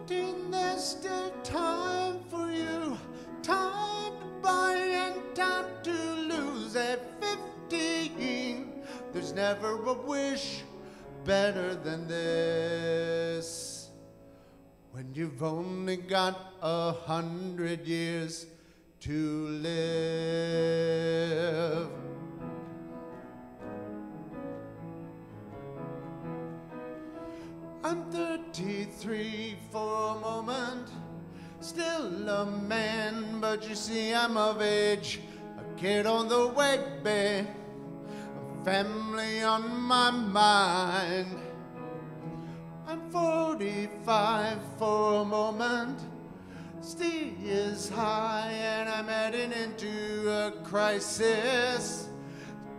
15, there's still time for you. Time to buy and time to lose. At 15, there's never a wish better than this. When you've only got 100 years to live. I'm 33 for a moment, still a man, but you see I'm of age, a kid on the way, babe, a family on my mind. I'm 45 for a moment, still is high, and I'm heading into a crisis,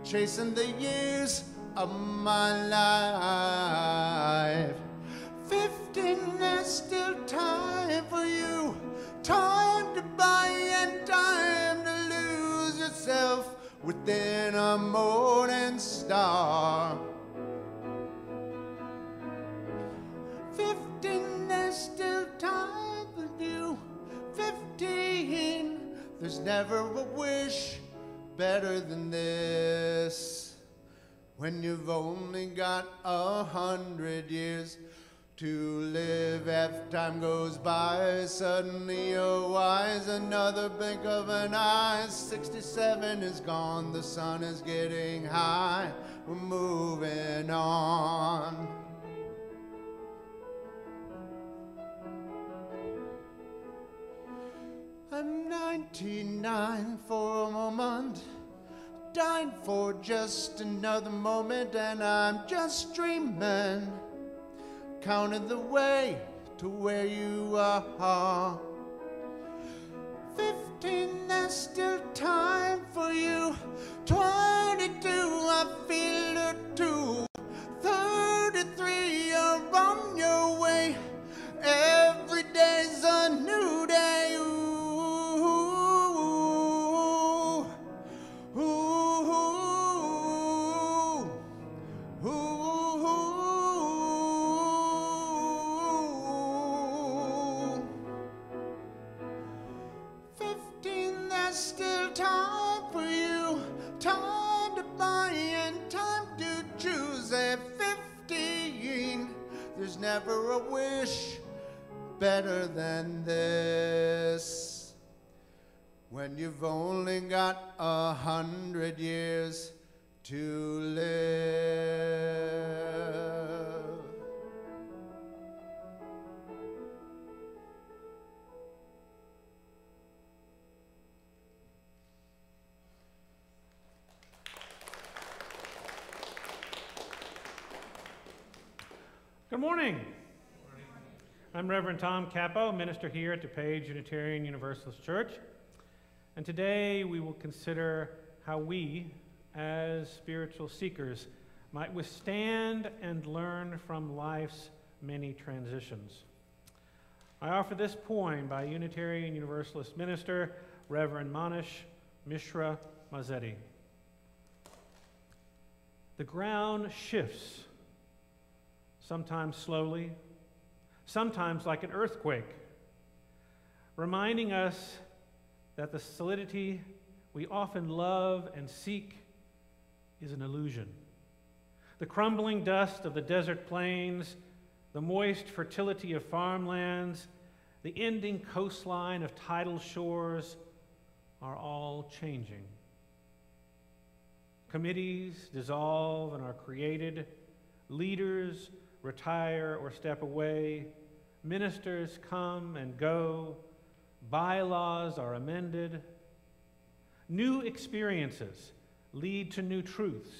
chasing the years of my life. 15, there's still time for you, time to buy and time to lose yourself within a morning star. 15, there's still time for you. 15, there's never a wish better than this. When you've only got 100 years to live, as time goes by, suddenly you're wise, another blink of an eye. 67 is gone, the sun is getting high, we're moving on. I'm 99 for a moment, dying for just another moment, and I'm just dreaming, counting the way to where you are. 15, there's still time for you. 22, I feel it too. 33, you're on your way. Every day's a new day. Ooh, ooh, ooh, ooh, ooh. 15, there's still time for you, time to buy and time to choose. At 15, there's never a wish better than this. When you've only got 100 years to live. Good morning. I'm Reverend Tom Capo, minister here at DuPage Unitarian Universalist Church. And today we will consider how we, as spiritual seekers, might withstand and learn from life's many transitions. I offer this poem by Unitarian Universalist minister Reverend Manish Mishra Mazzetti. The ground shifts, sometimes slowly, sometimes like an earthquake, reminding us that the solidity we often love and seek is an illusion. The crumbling dust of the desert plains, the moist fertility of farmlands, the ending coastline of tidal shores are all changing. Committees dissolve and are created, leaders retire or step away, ministers come and go, bylaws are amended. New experiences lead to new truths,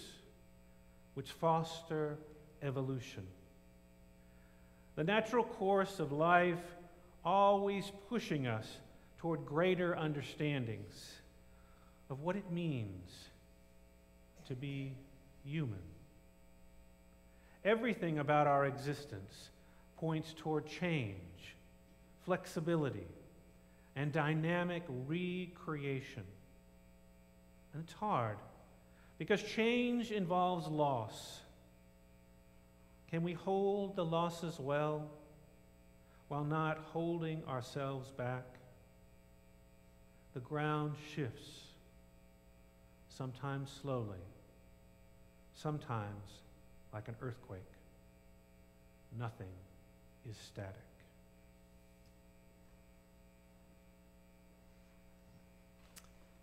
which foster evolution. The natural course of life always pushing us toward greater understandings of what it means to be human. Everything about our existence points toward change, flexibility, and dynamic recreation. And it's hard, because change involves loss. Can we hold the losses well? while not holding ourselves back. The ground shifts, sometimes slowly, sometimes like an earthquake. Nothing is static.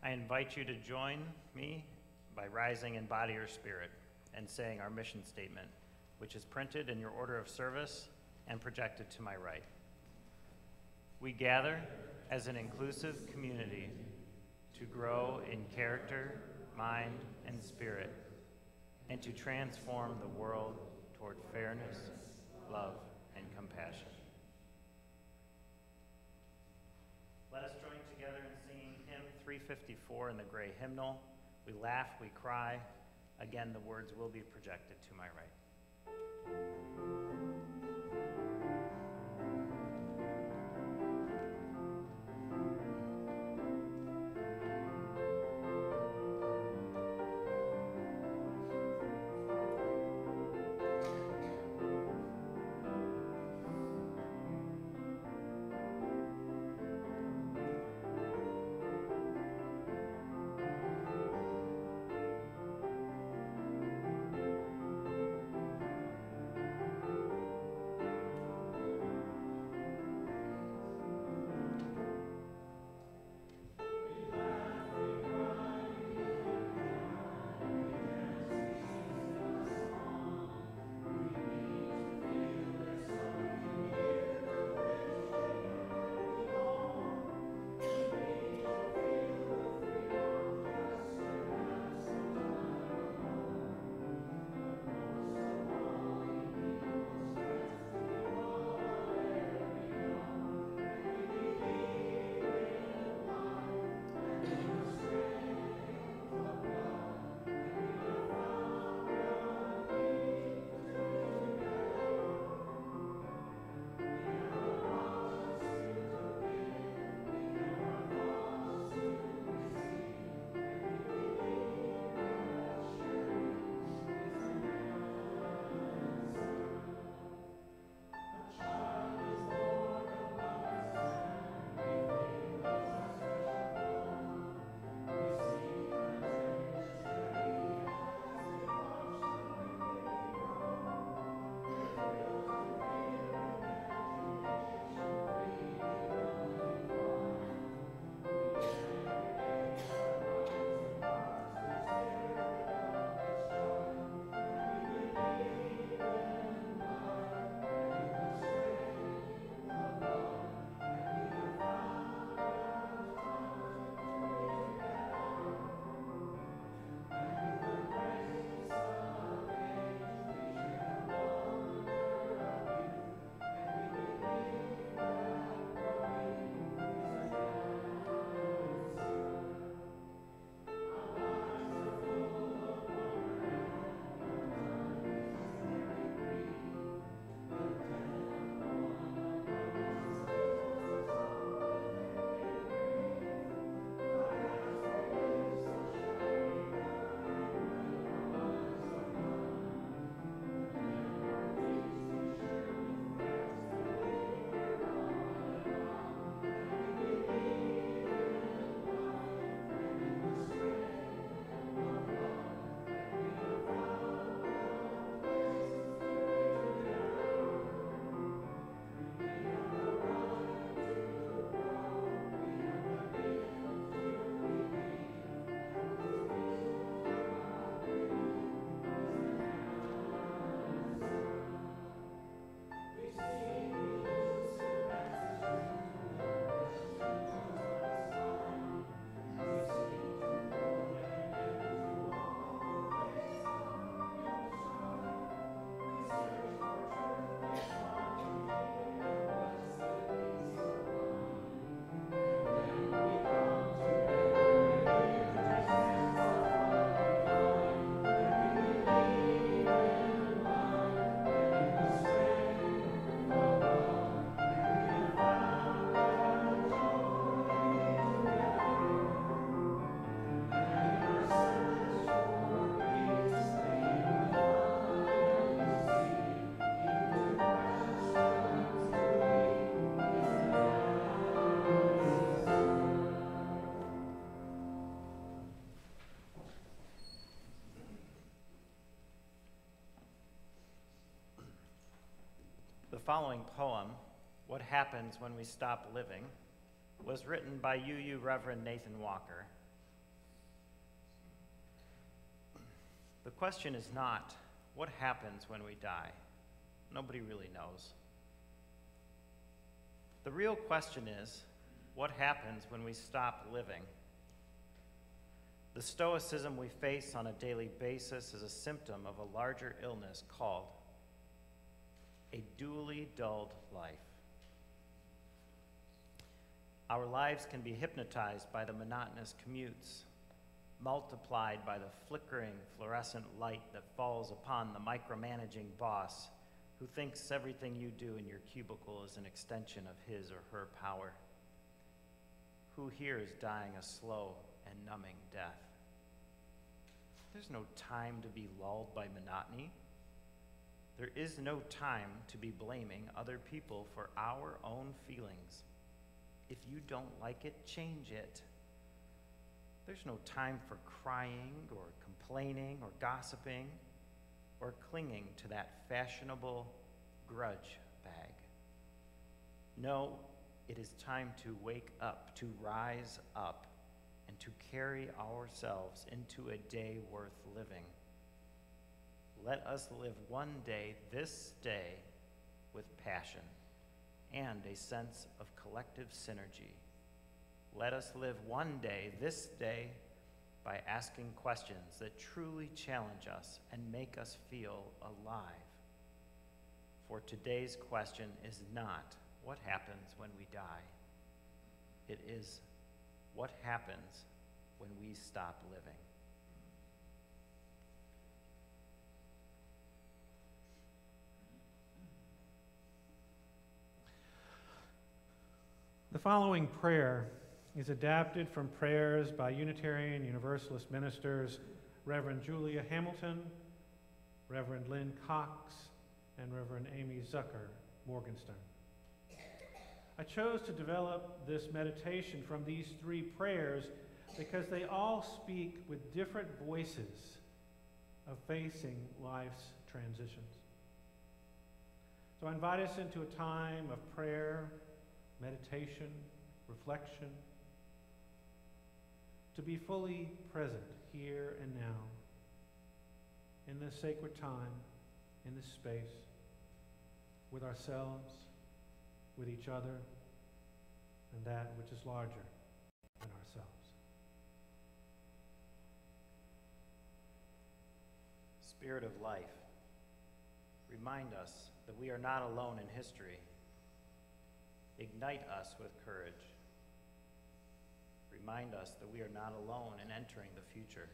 I invite you to join me by rising in body or spirit and saying our mission statement, which is printed in your order of service and projected to my right. We gather as an inclusive community to grow in character, mind, and spirit, and to transform the world toward fairness, love, and compassion. Let us join together in singing hymn 354 in the gray hymnal. We laugh, we cry. Again, the words will be projected to my right. following poem, What Happens When We Stop Living, was written by UU Reverend Nathan Walker. The question is not, what happens when we die? Nobody really knows. The real question is, what happens when we stop living? The stoicism we face on a daily basis is a symptom of a larger illness called a dually dulled life. Our lives can be hypnotized by the monotonous commutes, multiplied by the flickering fluorescent light that falls upon the micromanaging boss who thinks everything you do in your cubicle is an extension of his or her power. Who here is dying a slow and numbing death? There's no time to be lulled by monotony. There is no time to be blaming other people for our own feelings. If you don't like it, change it. There's no time for crying or complaining or gossiping or clinging to that fashionable grudge bag. No, it is time to wake up, to rise up, and to carry ourselves into a day worth living. Let us live one day, this day, with passion and a sense of collective synergy. Let us live one day, this day, by asking questions that truly challenge us and make us feel alive. For today's question is not what happens when we die. It is what happens when we stop living. The following prayer is adapted from prayers by Unitarian Universalist ministers Reverend Julia Hamilton, Reverend Lynn Cox, and Reverend Amy Zucker Morgenstern. I chose to develop this meditation from these three prayers because they all speak with different voices of facing life's transitions. So I invite us into a time of prayer, meditation, reflection, to be fully present here and now, in this sacred time, in this space, with ourselves, with each other, and that which is larger than ourselves. Spirit of life, remind us that we are not alone in history. Ignite us with courage. Remind us that we are not alone in entering the future.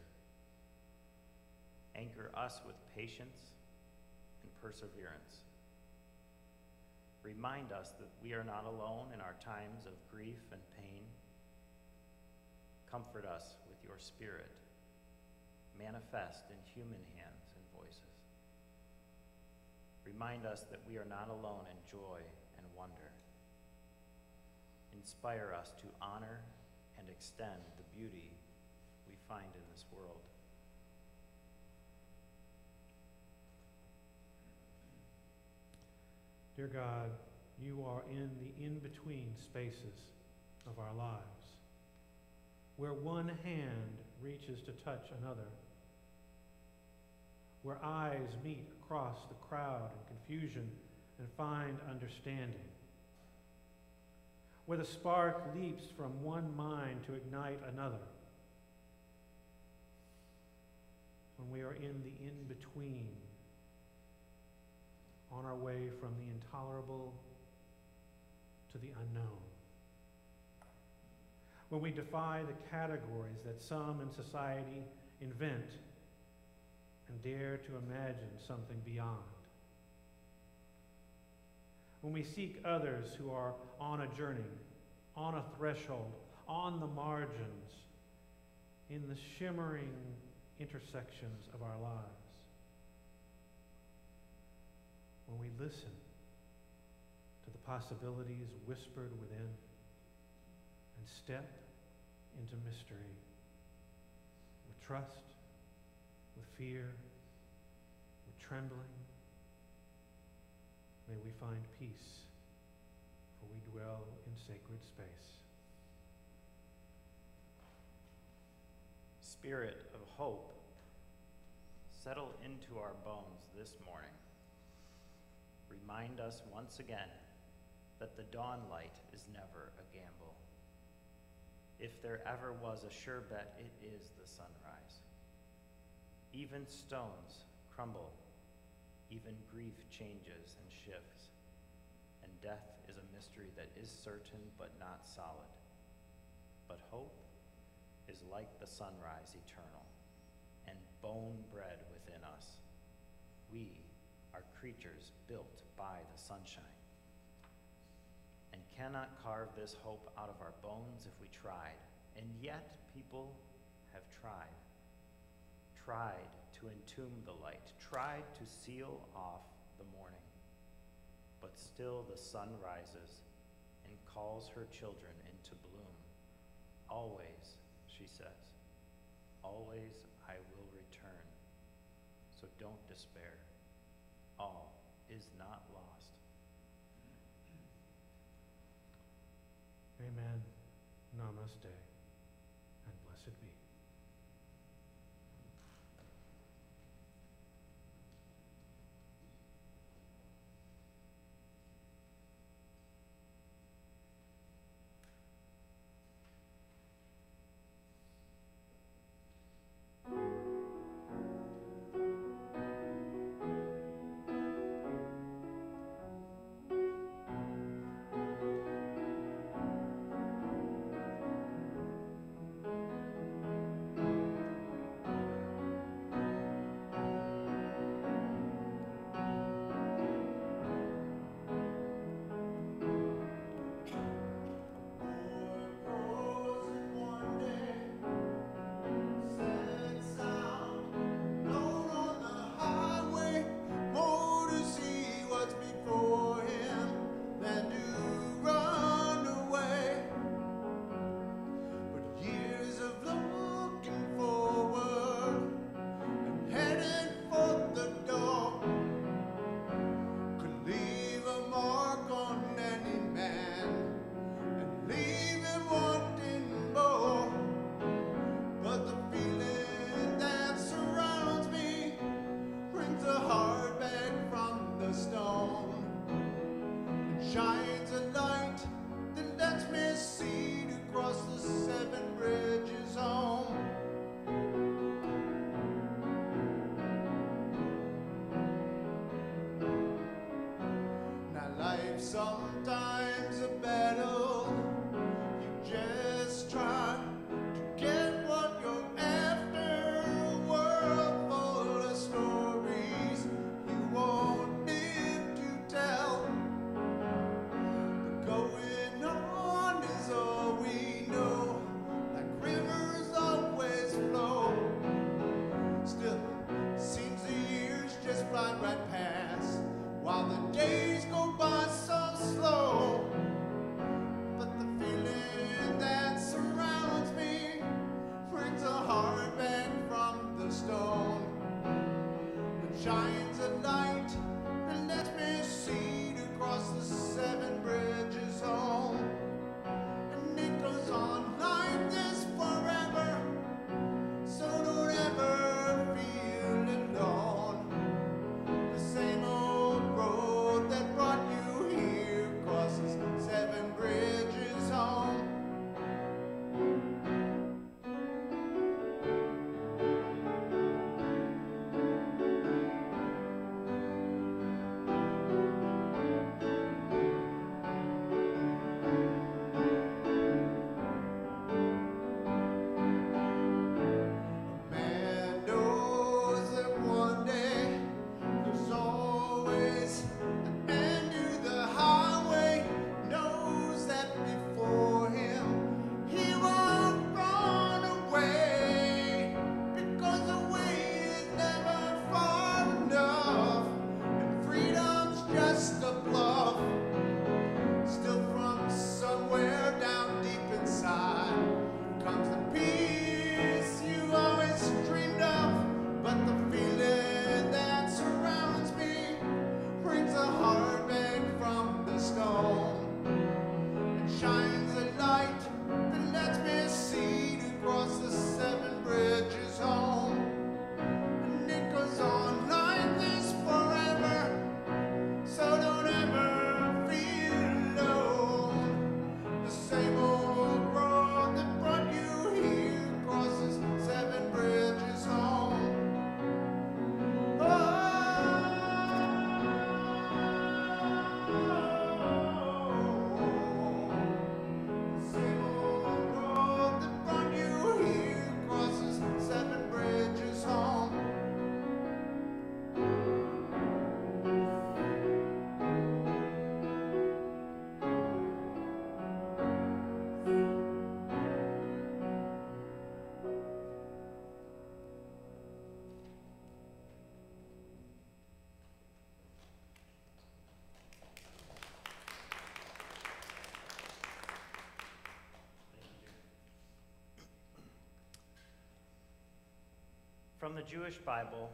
Anchor us with patience and perseverance. Remind us that we are not alone in our times of grief and pain. Comfort us with your Spirit, manifest in human hands and voices. Remind us that we are not alone in joy and wonder. Inspire us to honor and extend the beauty we find in this world. Dear God, you are in the in-between spaces of our lives, where one hand reaches to touch another, where eyes meet across the crowd and confusion and find understanding, where the spark leaps from one mind to ignite another, when we are in the in-between, on our way from the intolerable to the unknown, when we defy the categories that some in society invent and dare to imagine something beyond, when we seek others who are on a journey, on a threshold, on the margins, in the shimmering intersections of our lives, when we listen to the possibilities whispered within and step into mystery with trust, with fear, with trembling, May we find peace, for we dwell in sacred space. Spirit of hope, settle into our bones this morning. Remind us once again that the dawn light is never a gamble. If there ever was a sure bet, it is the sunrise. Even stones crumble, even grief changes and shifts, and death is a mystery that is certain but not solid. But hope is like the sunrise eternal, and bone bred within us. We are creatures built by the sunshine, and cannot carve this hope out of our bones if we tried, and yet people have tried to entomb the light, tried to seal off the morning, but still the sun rises and calls her children into bloom. Always, she says, always I will return, so don't despair. All is not lost. Amen. Namaste. And blessed be. Shines a light that lets me see across the 7 bridges home. Now life's sometimes a battle. You just try to get what you're after. A world full of stories you won't live to tell. Going on is all we know, like rivers always flow. Still, seems the years just fly right past, while the days go by so slow. From the Jewish Bible,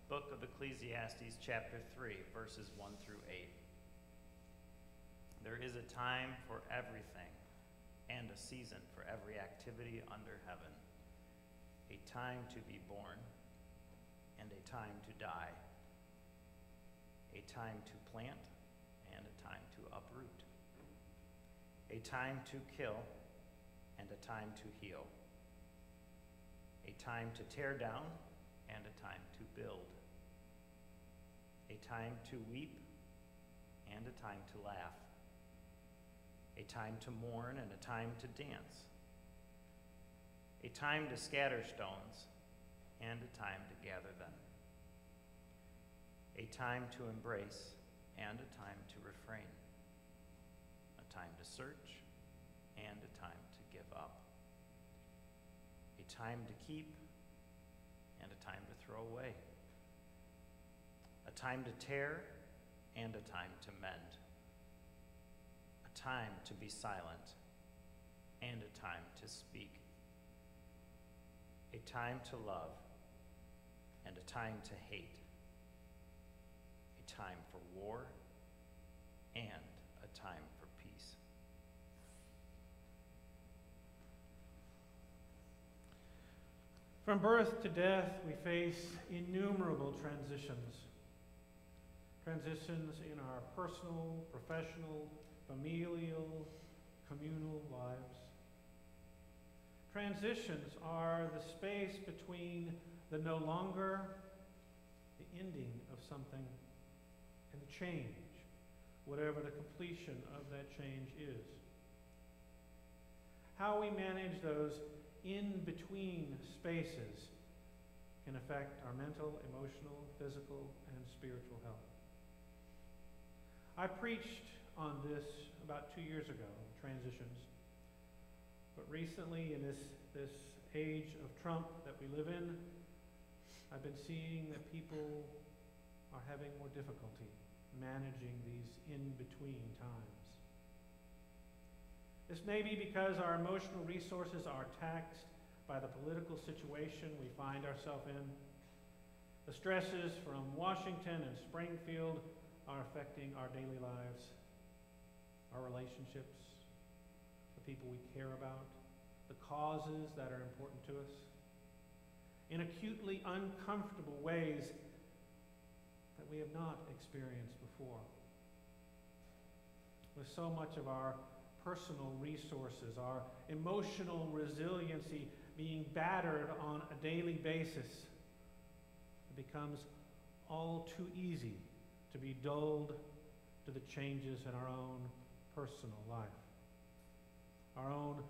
Book of Ecclesiastes, chapter 3, verses 1 through 8. There is a time for everything, and a season for every activity under heaven, a time to be born, and a time to die, a time to plant, and a time to uproot, a time to kill, and a time to heal, a time to tear down, and a time to build, a time to weep, and a time to laugh, a time to mourn, and a time to dance, a time to scatter stones, and a time to gather them, a time to embrace, and a time to refrain, a time to search, and a time to give up, a time to keep, and a time to throw away, a time to tear, and a time to mend, a time to be silent, and a time to speak, a time to love, and a time to hate, a time for war, and a time for peace. From birth to death, we face innumerable transitions. Transitions in our personal, professional, familial, communal lives. Transitions are the space between the no longer, the ending of something, and the change, whatever the completion of that change is. How we manage those in-between spaces can affect our mental, emotional, physical, and spiritual health. I preached on this about 2 years ago, transitions. But recently, in this age of Trump that we live in, I've been seeing that people are having more difficulty managing these in-between times. This may be because our emotional resources are taxed by the political situation we find ourselves in. The stresses from Washington and Springfield are affecting our daily lives, our relationships, the people we care about, the causes that are important to us, in acutely uncomfortable ways that we have not experienced before. With so much of our personal resources, our emotional resiliency being battered on a daily basis, it becomes all too easy to be dulled to the changes in our own personal life. Our own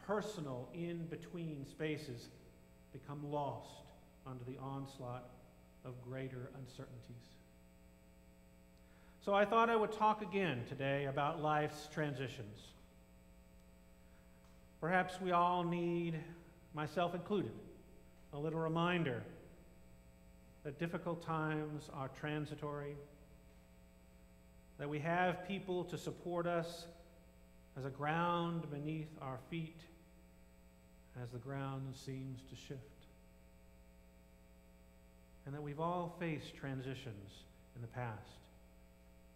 personal in-between spaces become lost under the onslaught of greater uncertainties. So I thought I would talk again today about life's transitions. Perhaps we all need, myself included, a little reminder that difficult times are transitory, that we have people to support us as a ground beneath our feet as the ground seems to shift, and that we've all faced transitions in the past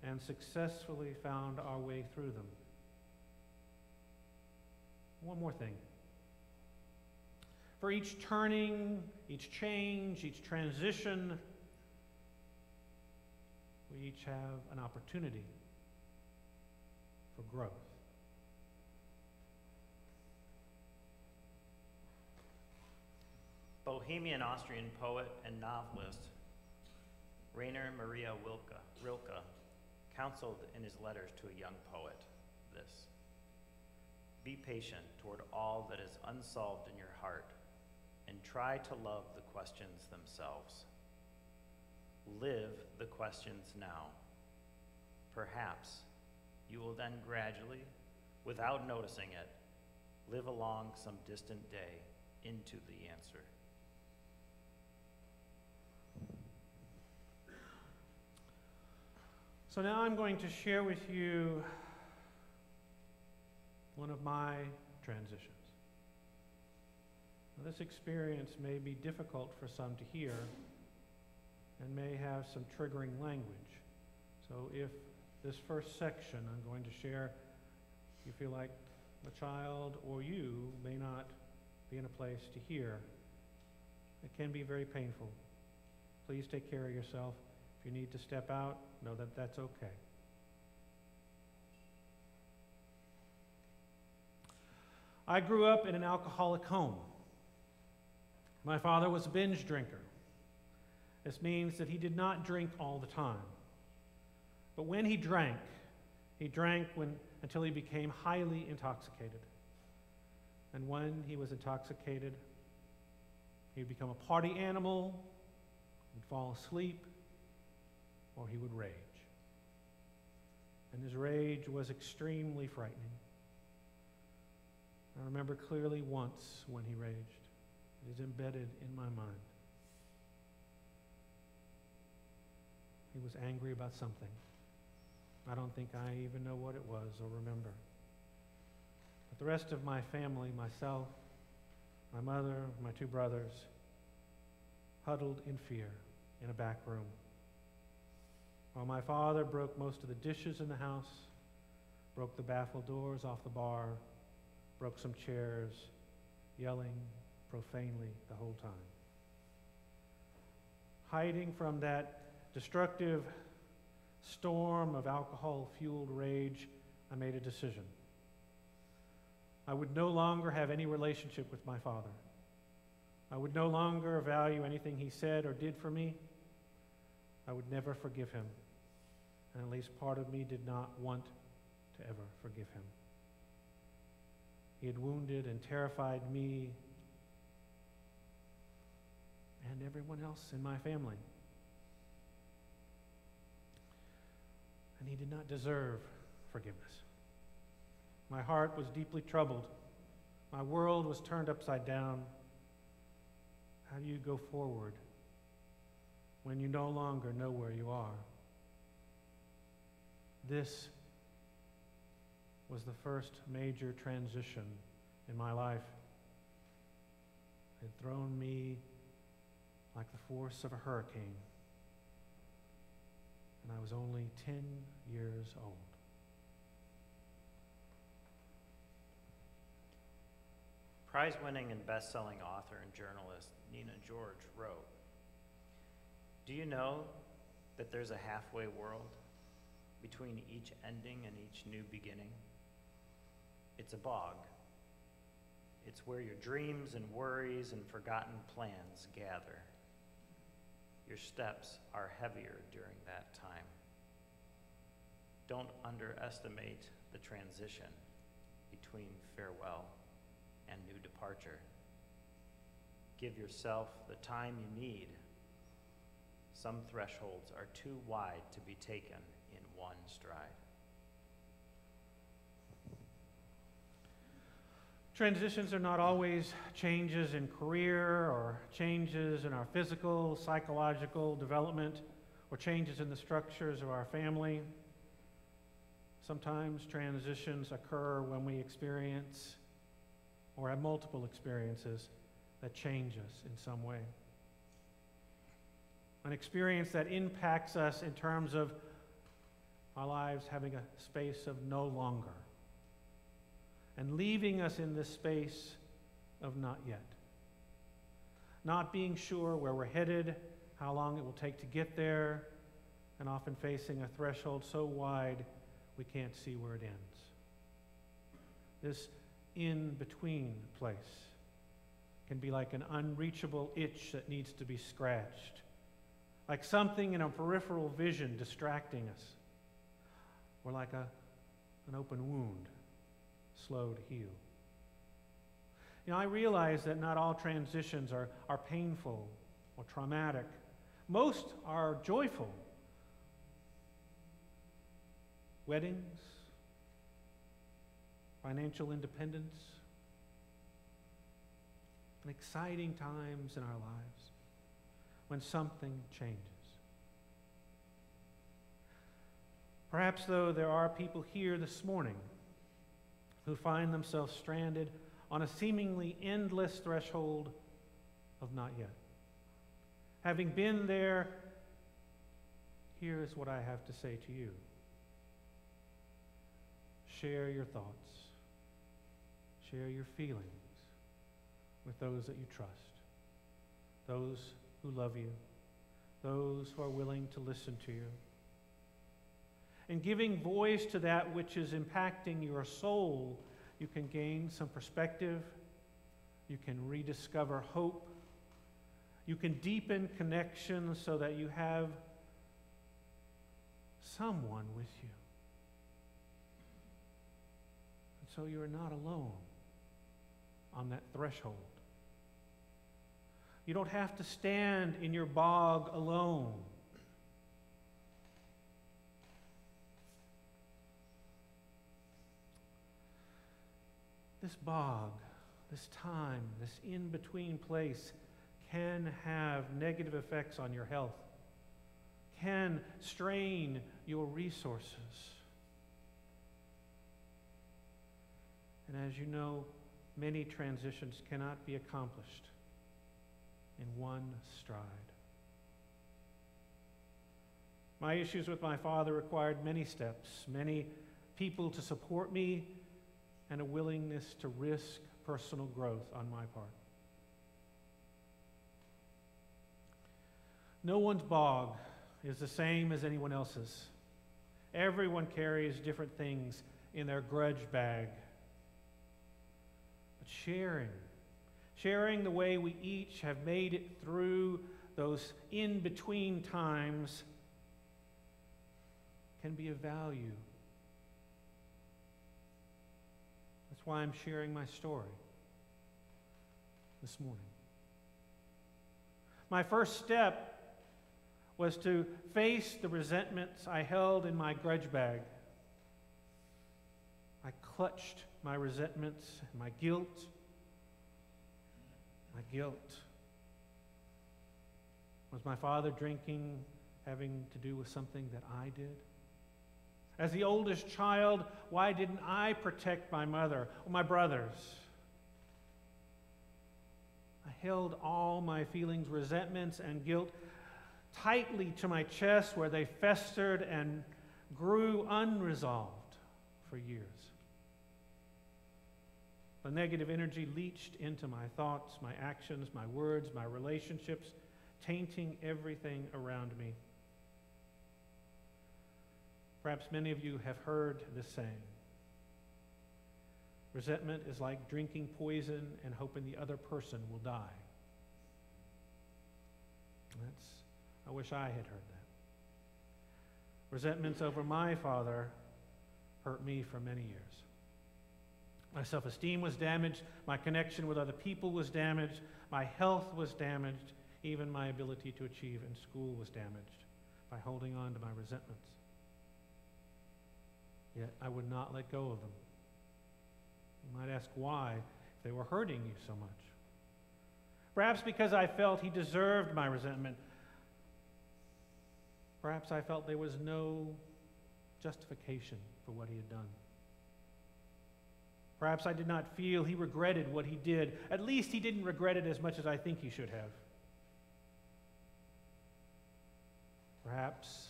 and successfully found our way through them. One more thing. For each turning, each change, each transition, we each have an opportunity for growth. Bohemian Austrian poet and novelist Rainer Maria Rilke counseled in his letters to a young poet this: be patient toward all that is unsolved in your heart, and try to love the questions themselves. Live the questions now. Perhaps you will then gradually, without noticing it, live along some distant day into the answer. So now I'm going to share with you one of my transitions. Now, this experience may be difficult for some to hear and may have some triggering language. So if this first section I'm going to share, you feel like a child or you may not be in a place to hear, it can be very painful. Please take care of yourself. If you need to step out, know that that's okay. I grew up in an alcoholic home. My father was a binge drinker. This means that he did not drink all the time. But when he drank until he became highly intoxicated. And when he was intoxicated, he would become a party animal, he'd fall asleep, or he would rage. And his rage was extremely frightening. I remember clearly once when he raged. It is embedded in my mind. He was angry about something. I don't think I even know what it was or remember. But the rest of my family, myself, my mother, my two brothers, huddled in fear in a back room. While my father broke most of the dishes in the house, broke the baffle doors off the bar, broke some chairs, yelling profanely the whole time. Hiding from that destructive storm of alcohol-fueled rage, I made a decision. I would no longer have any relationship with my father. I would no longer value anything he said or did for me. I would never forgive him. And at least part of me did not want to ever forgive him. He had wounded and terrified me and everyone else in my family. And he did not deserve forgiveness. My heart was deeply troubled. My world was turned upside down. How do you go forward when you no longer know where you are? This was the first major transition in my life. It had thrown me like the force of a hurricane. And I was only 10 years old. Prize-winning and best-selling author and journalist Nina George wrote, "Do you know that there's a halfway world between each ending and each new beginning? It's a bog. It's where your dreams and worries and forgotten plans gather. Your steps are heavier during that time. Don't underestimate the transition between farewell and new departure. Give yourself the time you need. Some thresholds are too wide to be taken in one stride." Transitions are not always changes in career or changes in our physical, psychological development or changes in the structures of our family. Sometimes transitions occur when we experience or have multiple experiences that change us in some way. An experience that impacts us in terms of our lives having a space of no longer and leaving us in this space of not yet. Not being sure where we're headed, how long it will take to get there, and often facing a threshold so wide we can't see where it ends. This in-between place can be like an unreachable itch that needs to be scratched, like something in a peripheral vision distracting us, or like an open wound, slow to heal. You know, I realize that not all transitions are painful or traumatic. Most are joyful. Weddings, financial independence, and exciting times in our lives when something changes. Perhaps, though, there are people here this morning who find themselves stranded on a seemingly endless threshold of not yet. Having been there, here is what I have to say to you. Share your thoughts. Share your feelings with those that you trust, those who love you, those who are willing to listen to you. And giving voice to that which is impacting your soul, you can gain some perspective, you can rediscover hope, you can deepen connection so that you have someone with you. And so you are not alone on that threshold. You don't have to stand in your bog alone. This bog, this time, this in-between place can have negative effects on your health, can strain your resources. And as you know, many transitions cannot be accomplished in one stride. My issues with my father required many steps, many people to support me, and a willingness to risk personal growth on my part. No one's bog is the same as anyone else's. Everyone carries different things in their grudge bag. But sharing the way we each have made it through those in-between times can be of value. That's why I'm sharing my story this morning. My first step was to face the resentments I held in my grudge bag. I clutched my resentments and my guilt. My guilt. Was my father drinking having to do with something that I did? As the oldest child, why didn't I protect my mother or my brothers? I held all my feelings, resentments, and guilt tightly to my chest where they festered and grew unresolved for years. The negative energy leached into my thoughts, my actions, my words, my relationships, tainting everything around me. Perhaps many of you have heard this saying. Resentment is like drinking poison and hoping the other person will die. I wish I had heard that. Resentments over my father hurt me for many years. My self-esteem was damaged, my connection with other people was damaged, my health was damaged, even my ability to achieve in school was damaged by holding on to my resentments. Yet I would not let go of them. You might ask why, if they were hurting you so much. Perhaps because I felt he deserved my resentment. Perhaps I felt there was no justification for what he had done. Perhaps I did not feel he regretted what he did. At least he didn't regret it as much as I think he should have. Perhaps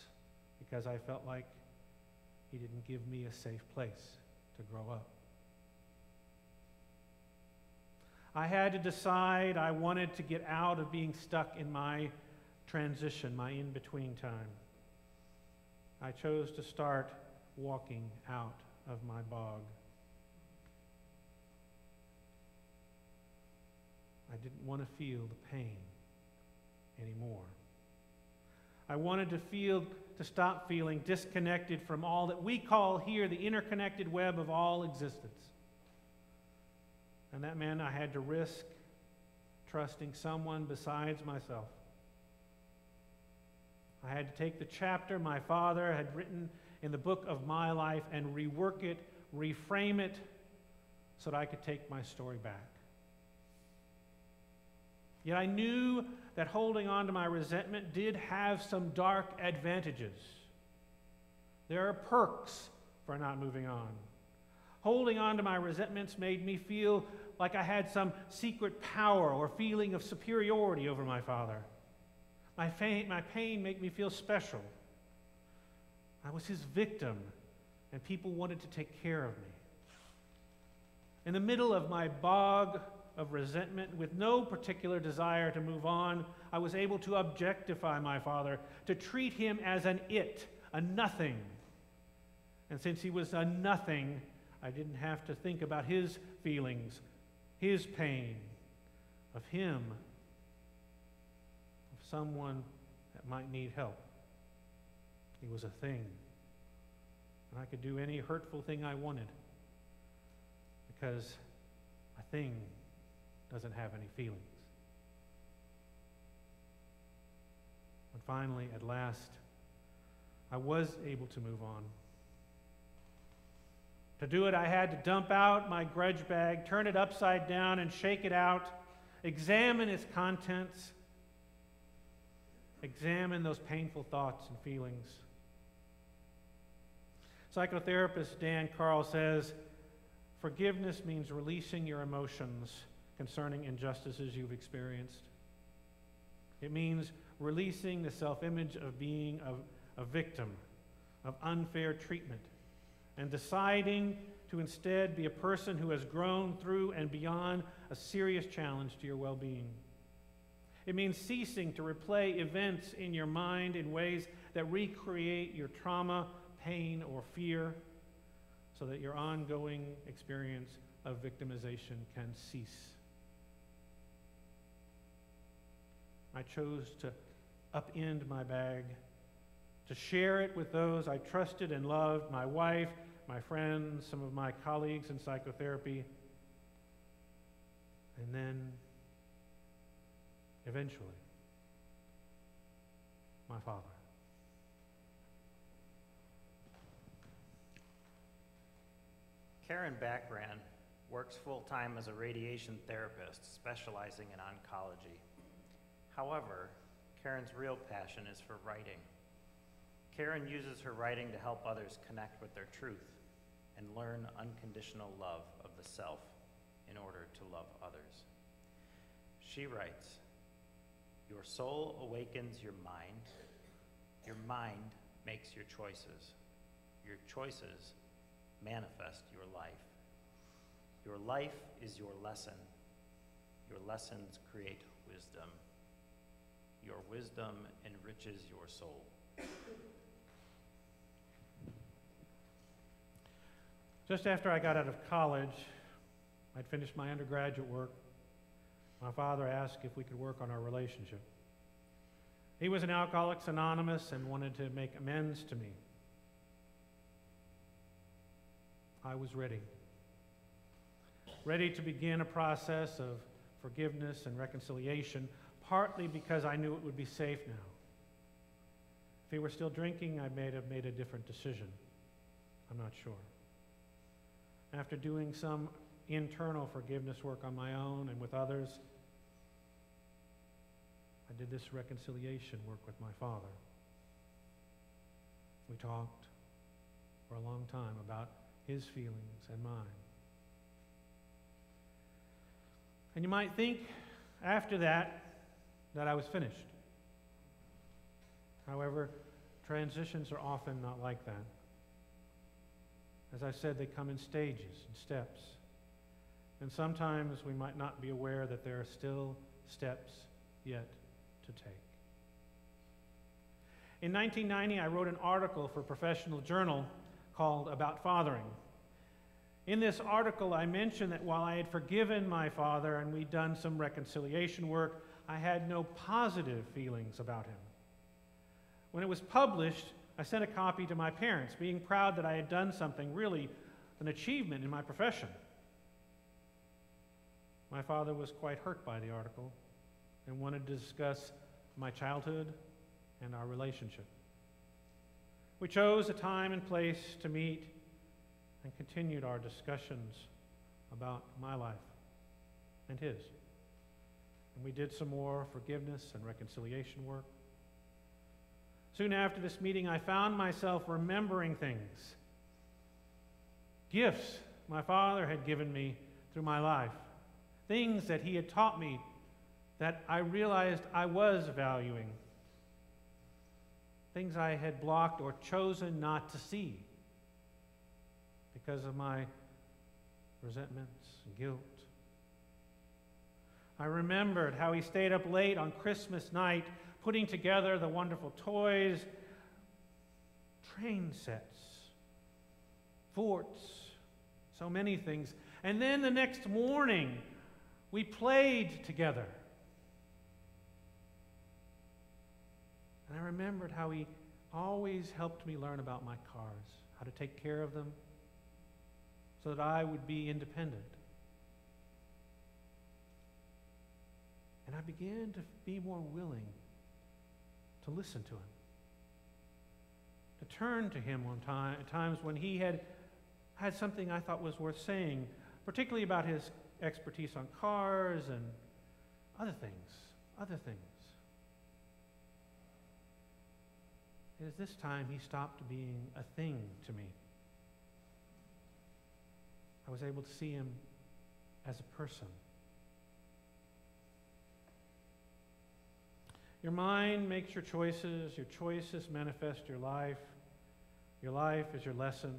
because I felt like he didn't give me a safe place to grow up. I had to decide I wanted to get out of being stuck in my transition, my in-between time. I chose to start walking out of my bog. I didn't want to feel the pain anymore. I wanted to stop feeling disconnected from all that we call here the interconnected web of all existence. And that meant I had to risk trusting someone besides myself. I had to take the chapter my father had written in the book of my life and rework it, reframe it, so that I could take my story back. Yet I knew that holding on to my resentment did have some dark advantages. There are perks for not moving on. Holding on to my resentments made me feel like I had some secret power or feeling of superiority over my father. My pain made me feel special. I was his victim, and people wanted to take care of me. In the middle of my bog of resentment, with no particular desire to move on, I was able to objectify my father, to treat him as an it, a nothing. And since he was a nothing, I didn't have to think about his feelings, his pain, of him, of someone that might need help. He was a thing. And I could do any hurtful thing I wanted because a thing doesn't have any feelings. And finally, at last, I was able to move on. To do it, I had to dump out my grudge bag, turn it upside down and shake it out, examine its contents, examine those painful thoughts and feelings. Psychotherapist Dan Carl says, forgiveness means releasing your emotions concerning injustices you've experienced. It means releasing the self-image of being a victim of unfair treatment and deciding to instead be a person who has grown through and beyond a serious challenge to your well-being. It means ceasing to replay events in your mind in ways that recreate your trauma, pain, or fear so that your ongoing experience of victimization can cease. I chose to upend my bag, to share it with those I trusted and loved, my wife, my friends, some of my colleagues in psychotherapy, and then, eventually, my father. Karen Backran works full-time as a radiation therapist specializing in oncology. However, Karen's real passion is for writing. Karen uses her writing to help others connect with their truth and learn unconditional love of the self in order to love others. She writes, "Your soul awakens your mind makes your choices manifest your life is your lessons create wisdom, your wisdom enriches your soul." Just after I got out of college, I'd finished my undergraduate work. My father asked if we could work on our relationship. He was an Alcoholics Anonymous and wanted to make amends to me. I was ready to begin a process of forgiveness and reconciliation, partly because I knew it would be safe now. If he were still drinking, I may have made a different decision. I'm not sure. After doing some internal forgiveness work on my own and with others, I did this reconciliation work with my father. We talked for a long time about his feelings and mine. And you might think after that I was finished. However, transitions are often not like that. As I said, they come in stages and steps. And sometimes we might not be aware that there are still steps yet to take. In 1990, I wrote an article for a professional journal called About Fathering. In this article, I mentioned that while I had forgiven my father and we'd done some reconciliation work, I had no positive feelings about him. When it was published, I sent a copy to my parents, being proud that I had done something, really an achievement in my profession. My father was quite hurt by the article and wanted to discuss my childhood and our relationship. We chose a time and place to meet and continued our discussions about my life and his. And we did some more forgiveness and reconciliation work. Soon after this meeting, I found myself remembering things, gifts my father had given me through my life, things that he had taught me that I realized I was valuing, things I had blocked or chosen not to see because of my resentments and guilt. I remembered how he stayed up late on Christmas night putting together the wonderful toys, train sets, forts, so many things. And then the next morning, we played together. And I remembered how he always helped me learn about my cars, how to take care of them, so that I would be independent. And I began to be more willing to listen to him, to turn to him at times when he had something I thought was worth saying, particularly about his expertise on cars and other things. It is this time he stopped being a thing to me. I was able to see him as a person. Your mind makes your choices manifest your life is your lesson,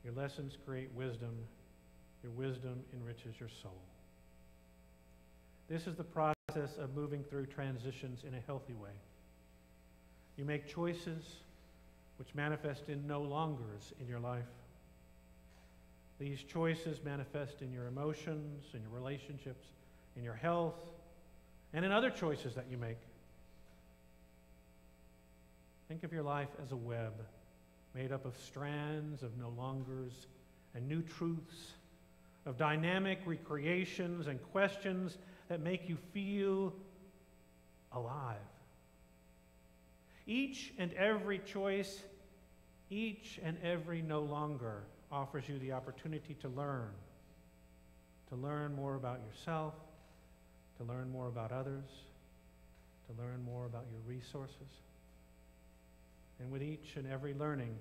your lessons create wisdom, your wisdom enriches your soul. This is the process of moving through transitions in a healthy way. You make choices which manifest in no longers in your life. These choices manifest in your emotions, in your relationships, in your health, and in other choices that you make. Think of your life as a web made up of strands of no longers and new truths, of dynamic recreations and questions that make you feel alive. Each and every choice, each and every no longer offers you the opportunity to learn more about yourself, to learn more about others, to learn more about your resources. And with each and every learning,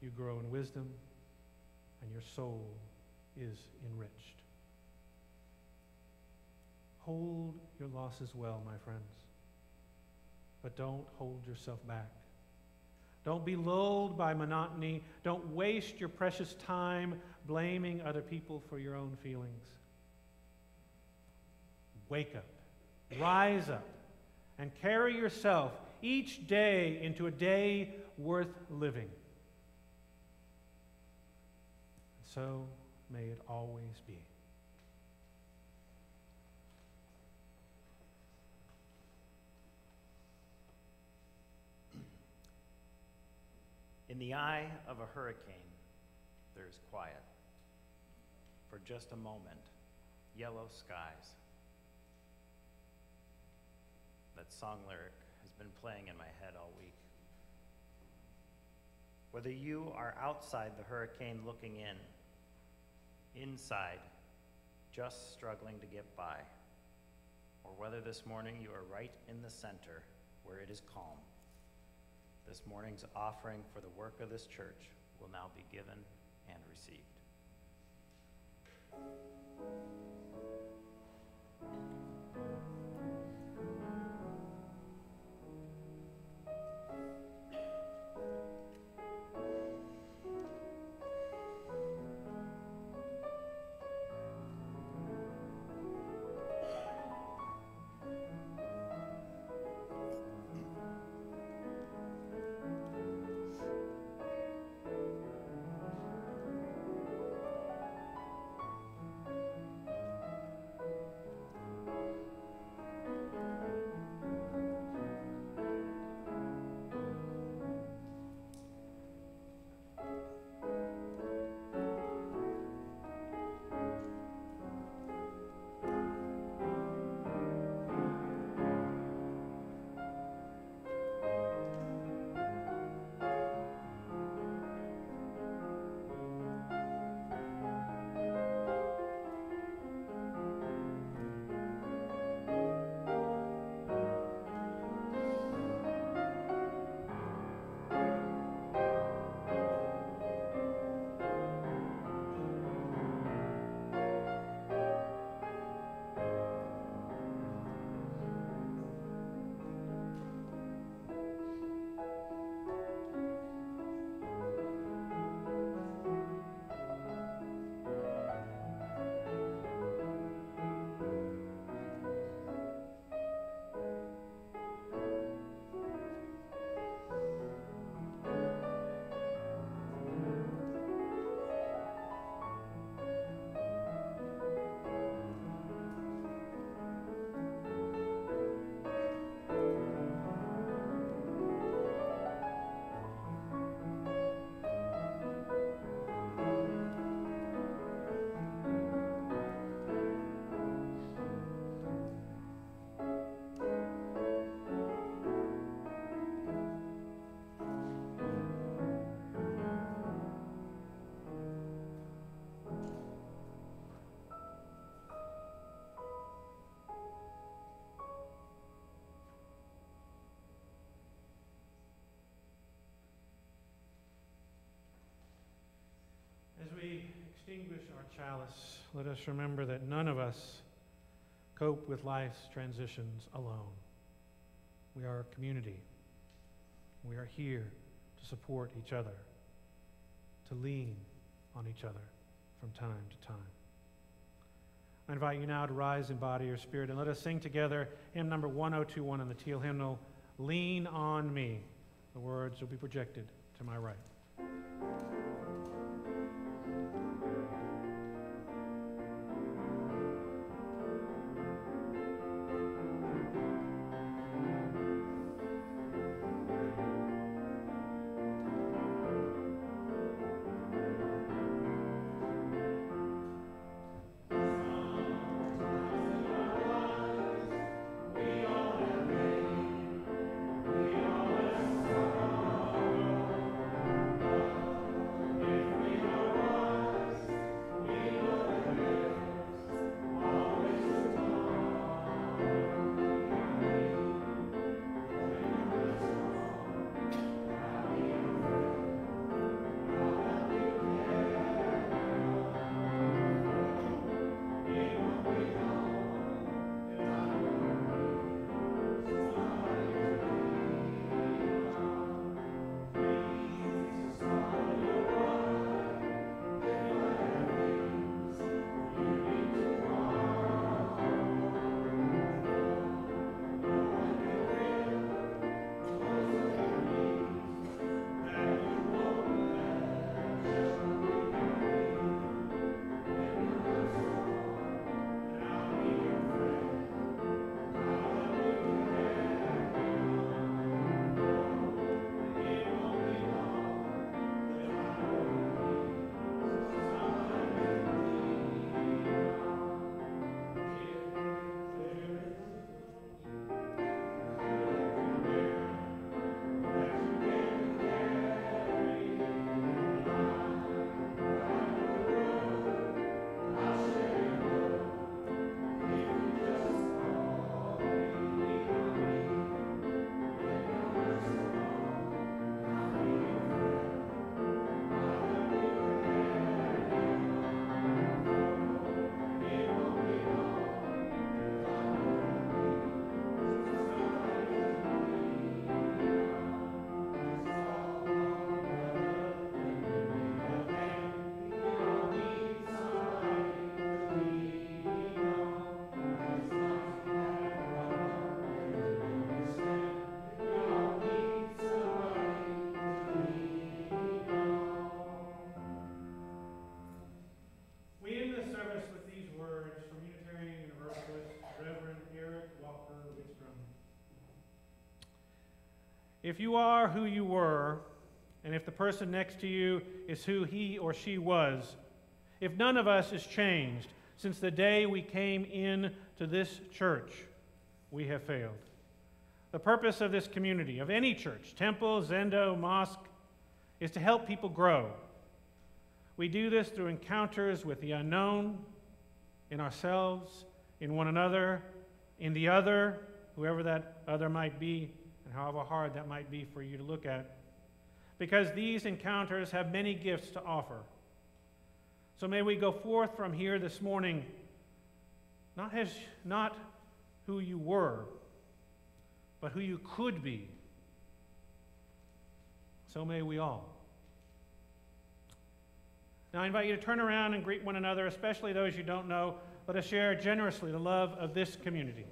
you grow in wisdom and your soul is enriched. Hold your losses well, my friends, but don't hold yourself back. Don't be lulled by monotony. Don't waste your precious time blaming other people for your own feelings. Wake up, rise up, and carry yourself each day into a day worth living. And so may it always be. In the eye of a hurricane, there is quiet. For just a moment, yellow skies. That song lyric has been playing in my head all week. Whether you are outside the hurricane looking in, inside, just struggling to get by, or whether this morning you are right in the center where it is calm, this morning's offering for the work of this church will now be given and received. relinquish our chalice, let us remember that none of us cope with life's transitions alone. We are a community. We are here to support each other, to lean on each other from time to time. I invite you now to rise in body or spirit, and let us sing together hymn number 1021 in the teal hymnal, Lean on Me. The words will be projected to my right. If you are who you were, and if the person next to you is who he or she was, if none of us is changed since the day we came in to this church, we have failed. The purpose of this community, of any church, temple, zendo, mosque, is to help people grow. We do this through encounters with the unknown, in ourselves, in one another, in the other, whoever that other might be, and however hard that might be for you to look at. Because these encounters have many gifts to offer. So may we go forth from here this morning, not who you were, but who you could be. So may we all. Now I invite you to turn around and greet one another, especially those you don't know. Let us share generously the love of this community.